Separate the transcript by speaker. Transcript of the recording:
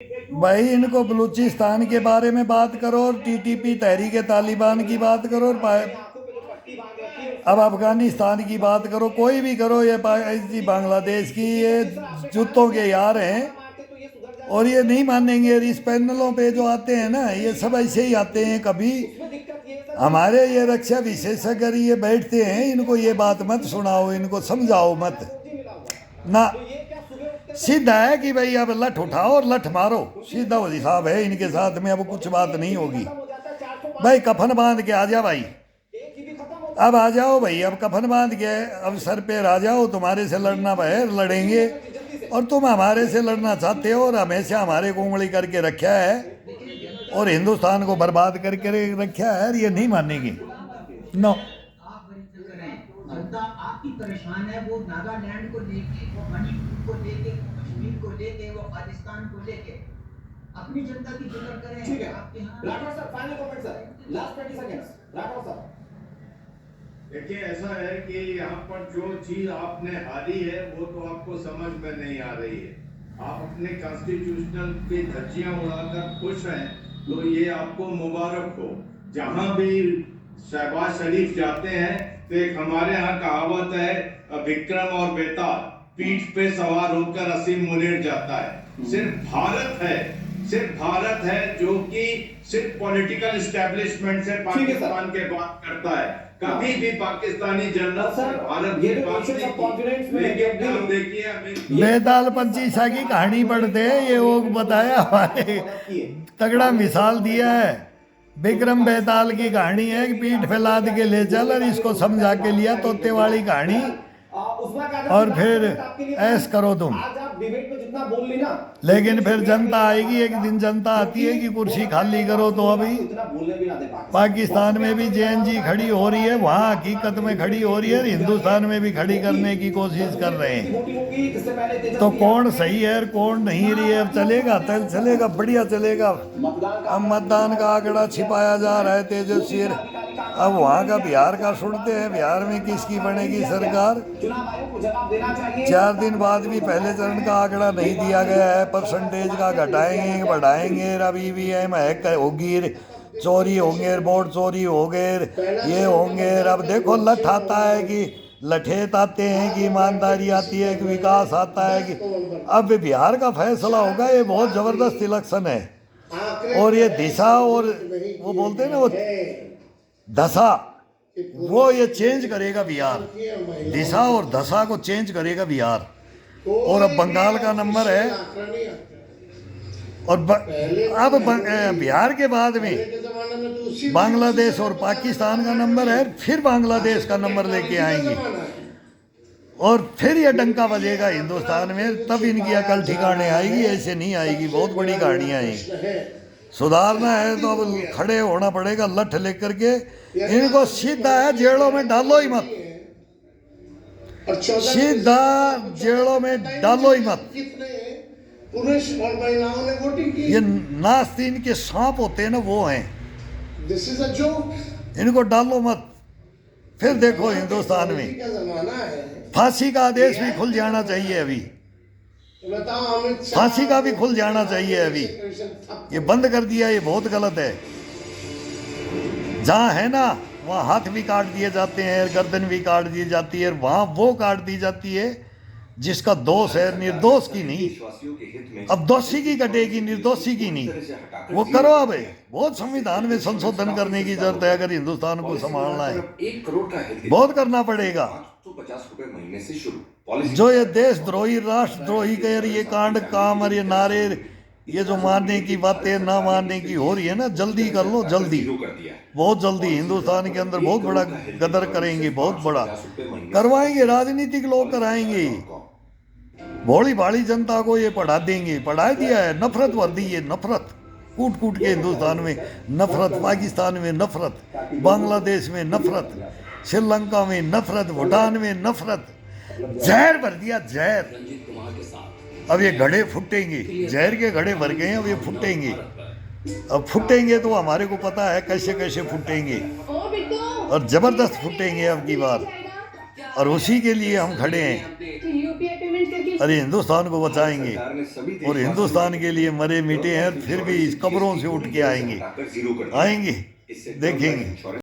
Speaker 1: भाई इनको बलूचिस्तान के बारे में बात करो और टीटीपी तहरीक तालिबान की बात करो और अब अफगानिस्तान की बात करो, कोई भी करो, ये बांग्लादेश की ये जूतों के यार हैं और ये नहीं मानेंगे। और इस पैनलों पे जो आते हैं ना, ये सब ऐसे ही आते हैं। कभी हमारे ये रक्षा विशेषज्ञ ये बैठते हैं, इनको ये बात मत सुनाओ, इनको समझाओ मत ना। सीधा है कि भाई अब लठ उठाओ और लठ मारो, सीधा हिसाब है इनके साथ में। अब कुछ बात नहीं होगी भाई। कफन बांध के आ जा भाई, अब आ जाओ भाई, अब कफन बांध के अब सर पे आ जाओ। तुम्हारे से लड़ना भाई लड़ेंगे, और तुम हमारे से लड़ना चाहते हो और हमेशा हमारे को उंगली करके रखा है और हिंदुस्तान को बर्बाद करके रखा है। ये नहीं मानेगी। नो,
Speaker 2: जनता आपकी परेशान है, वो नागालैंड को लेके, वो मणिपुर को लेके, वो कश्मीर को लेके, वो पाकिस्तान को लेके अपनी जनता की फिक्र करें।
Speaker 3: ठीक है
Speaker 2: आपके यहाँ
Speaker 3: Rathore sir, final comment sir, last 20 seconds Rathore sir.
Speaker 4: देखिए, ऐसा है कि यहाँ पर जो चीज आपने हारी है वो तो आपको समझ में नहीं आ रही है। आप अपने कॉन्स्टिट्यूशनल की धज्जियां उड़ाकर खुश हैं, तो ये आपको मुबारक हो। जहां भी शहबाज शरीफ जाते हैं तो एक हमारे यहाँ कहावत है, विक्रम और बेताल पीठ पे सवार होकर असीम मुनीर जाता है। सिर्फ भारत है जो कि सिर्फ पॉलिटिकल एस्टेब्लिशमेंट से पाकिस्तान के बात करता है। कभी भी पाकिस्तानी जनरल
Speaker 3: सर,
Speaker 4: भारत
Speaker 3: ये
Speaker 4: की
Speaker 3: तो
Speaker 4: बात
Speaker 3: नोशन
Speaker 4: नहीं
Speaker 3: ऑफ कॉन्फिडेंस
Speaker 4: की।
Speaker 3: में
Speaker 4: लेकिन
Speaker 3: जब
Speaker 4: आप
Speaker 3: भी-
Speaker 4: देखिए,
Speaker 1: बेताल पंचीसा की कहानी पढ़ते हैं, ये वो बताया हमारे तगड़ा मिसाल दिया है। विक्रम बेताल की कहानी है कि पीठ पे लाद के ले चल, और इसको समझा के लिया तोते वाली कहानी। और फिर ऐश करो तुम।
Speaker 3: आज आप डिबेट में जितना बोल ली ना,
Speaker 1: लेकिन फिर जनता आएगी, एक दिन जनता आती है कि कुर्सी खाली करो। तो अभी
Speaker 3: इतना बोलने भी ना दे
Speaker 1: पाकिस्तान में भी जेएनजी खड़ी हो रही है, वहाँ हकीकत में खड़ी हो रही है, हिंदुस्तान में भी खड़ी करने की कोशिश कर रहे हैं। तो कौन सही है और कौन नहीं रही है, अब चलेगा चलेगा, बढ़िया चलेगा। अब मतदान का आंकड़ा छिपाया जा रहा है तेजस्वी। अब वहाँ का बिहार का सुनते हैं, बिहार में किसकी बनेगी सरकार। 4 दिन बाद भी पहले चरण का आंकड़ा नहीं दिया गया है, परसेंटेज का घटाएंगे बढ़ाएंगे। अब ईवीएम हैक होगी, चोरी होंगे, वोट चोरी हो गए, ये होंगे। अब देखो लठ आता है कि लठेत आते हैं कि ईमानदारी आती है कि विकास आता है कि। अब बिहार का फैसला होगा, ये बहुत ज़बरदस्त इलेक्शन है। और ये दिशा और वो बोलते हैं ना वो दशा, वो ये चेंज करेगा बिहार। दिशा और दशा को चेंज करेगा बिहार। और अब बंगाल का नंबर है, और अब बिहार के बाद में बांग्लादेश और पाकिस्तान का नंबर है। फिर बांग्लादेश का नंबर लेके आएंगे और फिर ये डंका बजेगा हिंदुस्तान में। तब इनकी अकल ठिकाने आएगी, ऐसे नहीं आएगी। बहुत बड़ी कहानियाँ हैं। सुधारना है तो अब खड़े होना पड़ेगा लठ लेकर के। इनको सीधा है, जेलों में डालो ही मत, सीधा जेलों में डालो ही मत।
Speaker 5: पुरुष और महिलाओं ने वोटिंग की।
Speaker 1: ये नास्तीन के सांप होते हैं ना, वो हैं।
Speaker 5: This is a joke.
Speaker 1: इनको डालो मत। फिर देखो हिंदुस्तान में
Speaker 5: का जमाना है।
Speaker 1: फांसी का आदेश भी खुल जाना चाहिए अभी।
Speaker 5: बताओ, अमित शाह
Speaker 1: फांसी का भी खुल जाना चाहिए अभी। ये बंद कर दिया, ये बहुत गलत है। जहाँ है ना वहाँ हाथ भी काट दिए जाते हैं, गर्दन भी काट दी जाती है, वहाँ वो काट दी जाती है जिसका दोष है, निर्दोष की नहीं। अब दोषी की कटेगी, निर्दोषी की नहीं। वो करो। अब बहुत संविधान में संशोधन करने की जरूरत है अगर हिंदुस्तान को संभालना है।
Speaker 6: 1 करोड़ का हेल्थ
Speaker 1: बहुत करना पड़ेगा।
Speaker 6: 850 रुपए महीने से शुरू।
Speaker 1: जो ये देशद्रोही राष्ट्रद्रोही के ये कांड काम और ये नारे, ये जो मानने की बातें ना मानने की हो रही है ना, जल्दी कर लो, जल्दी, बहुत जल्दी। हिंदुस्तान के अंदर बहुत बड़ा गदर करेंगे, बहुत बड़ा करवाएंगे। राजनीतिक लोग कराएंगे। भोली भाली जनता को ये पढ़ा देंगे, पढ़ा दिया है। नफरत भर दी है, नफरत कूट कूट के। हिंदुस्तान में नफरत, पाकिस्तान में नफरत, बांग्लादेश में नफरत, श्रीलंका में नफरत, भूटान में नफरत। जहर भर दिया, जहर। अब ये घड़े फूटेंगे, जहर के घड़े भर गए हैं, अब ये फूटेंगे। अब फूटेंगे तो हमारे को पता है कैसे कैसे फूटेंगे, और जबरदस्त फूटेंगे अब की बार। और उसी के लिए हम खड़े हैं।
Speaker 7: यूपीआई पेमेंट करके
Speaker 1: अरे हिंदुस्तान को बचाएंगे
Speaker 6: सरकार ने सभी
Speaker 1: और
Speaker 6: देशवासियों
Speaker 1: हिंदुस्तान के लिए मरे मिटे हैं, फिर भी इस कब्रों से उठ के आएंगे,
Speaker 6: जीरो कर दिया।
Speaker 1: आएंगे,
Speaker 6: इससे
Speaker 1: देखेंगे।
Speaker 6: इंश्योरेंस